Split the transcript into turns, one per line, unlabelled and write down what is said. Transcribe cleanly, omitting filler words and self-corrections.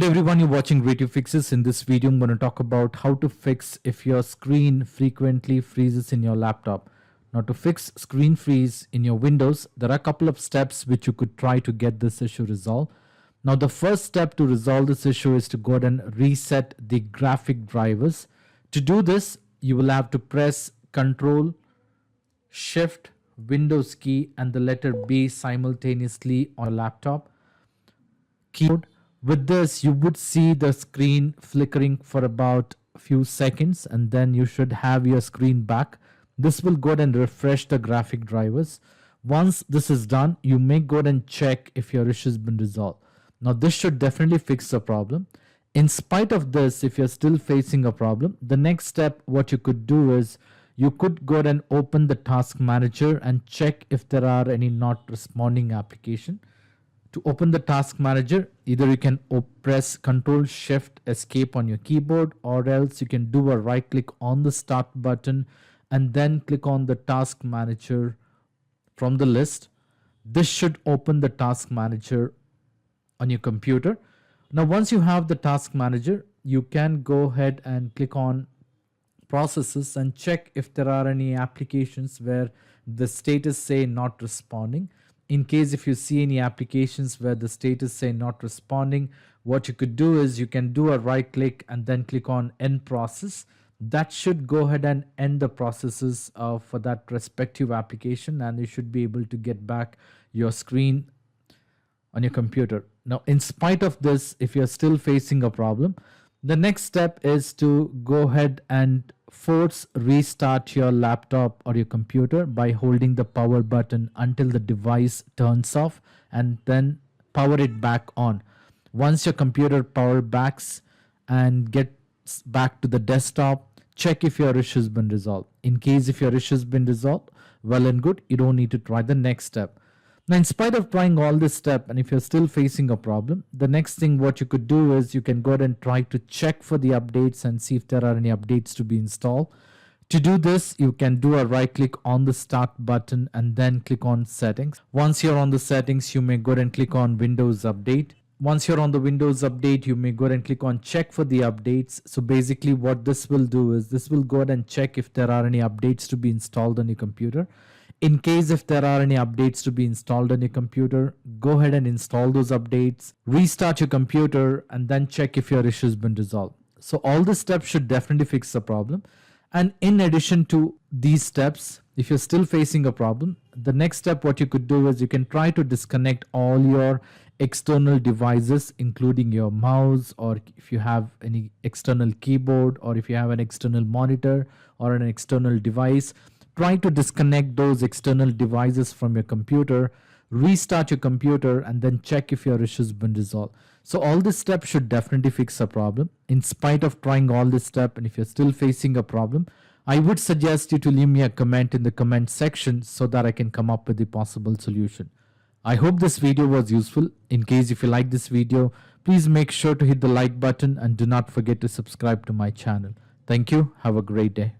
everyone, you're watching Creative Fixes. In this video, I'm going to talk about how to fix if your screen frequently freezes in your laptop. Now, to fix screen freeze in your Windows, there are a couple of steps which you could try to get this issue resolved. Now, the first step to resolve this issue is to go ahead and reset the graphic drivers. To do this, you will have to press Ctrl Shift Windows key and the letter B simultaneously on a laptop keyboard. With this, you would see the screen flickering for about a few seconds and then you should have your screen back. This will go ahead and refresh the graphic drivers. Once this is done, you may go ahead and check if your issue has been resolved. Now, this should definitely fix the problem. In spite of this, if you're still facing a problem, the next step, what you could do is you could go ahead and open the task manager and check if there are any not responding application. To open the task manager, either you can press Ctrl Shift Escape on your keyboard, or else you can do a right click on the start button and then click on the task manager from the list. This should open the task manager on your computer. Now, once you have the task manager, you can go ahead and click on processes and check if there are any applications where the status say not responding. In case if you see any applications where the status say not responding, what you could do is you can do a right click and then click on end process. That should go ahead and end the processes for that respective application, and you should be able to get back your screen on your computer. Now, in spite of this, if you're still facing a problem, the next step is to go ahead and force restart your laptop or your computer by holding the power button until the device turns off and then power it back on. Once your computer power backs and gets back to the desktop, check if your issue has been resolved. In case if your issue has been resolved, well and good, you don't need to try the next step. Now, in spite of trying all this step, and if you're still facing a problem, the next thing what you could do is you can go ahead and try to check for the updates and see if there are any updates to be installed. To do this, you can do a right click on the start button and then click on settings. Once you're on the settings, you may go ahead and click on Windows Update. Once you're on the Windows Update, you may go ahead and click on check for the updates. So basically what this will do is this will go ahead and check if there are any updates to be installed on your computer. In case if there are any updates to be installed on your computer, go ahead and install those updates, restart your computer, and then check if your issue has been resolved. So all the steps should definitely fix the problem. And in addition to these steps, if you're still facing a problem, the next step what you could do is you can try to disconnect all your external devices, including your mouse, or if you have any external keyboard, or if you have an external monitor or an external device. Try to disconnect those external devices from your computer, restart your computer, and then check if your issue has been resolved. So all this steps should definitely fix the problem. In spite of trying all this step, and if you're still facing a problem, I would suggest you to leave me a comment in the comment section so that I can come up with the possible solution. I hope this video was useful. In case if you like this video, please make sure to hit the like button and do not forget to subscribe to my channel. Thank you. Have a great day.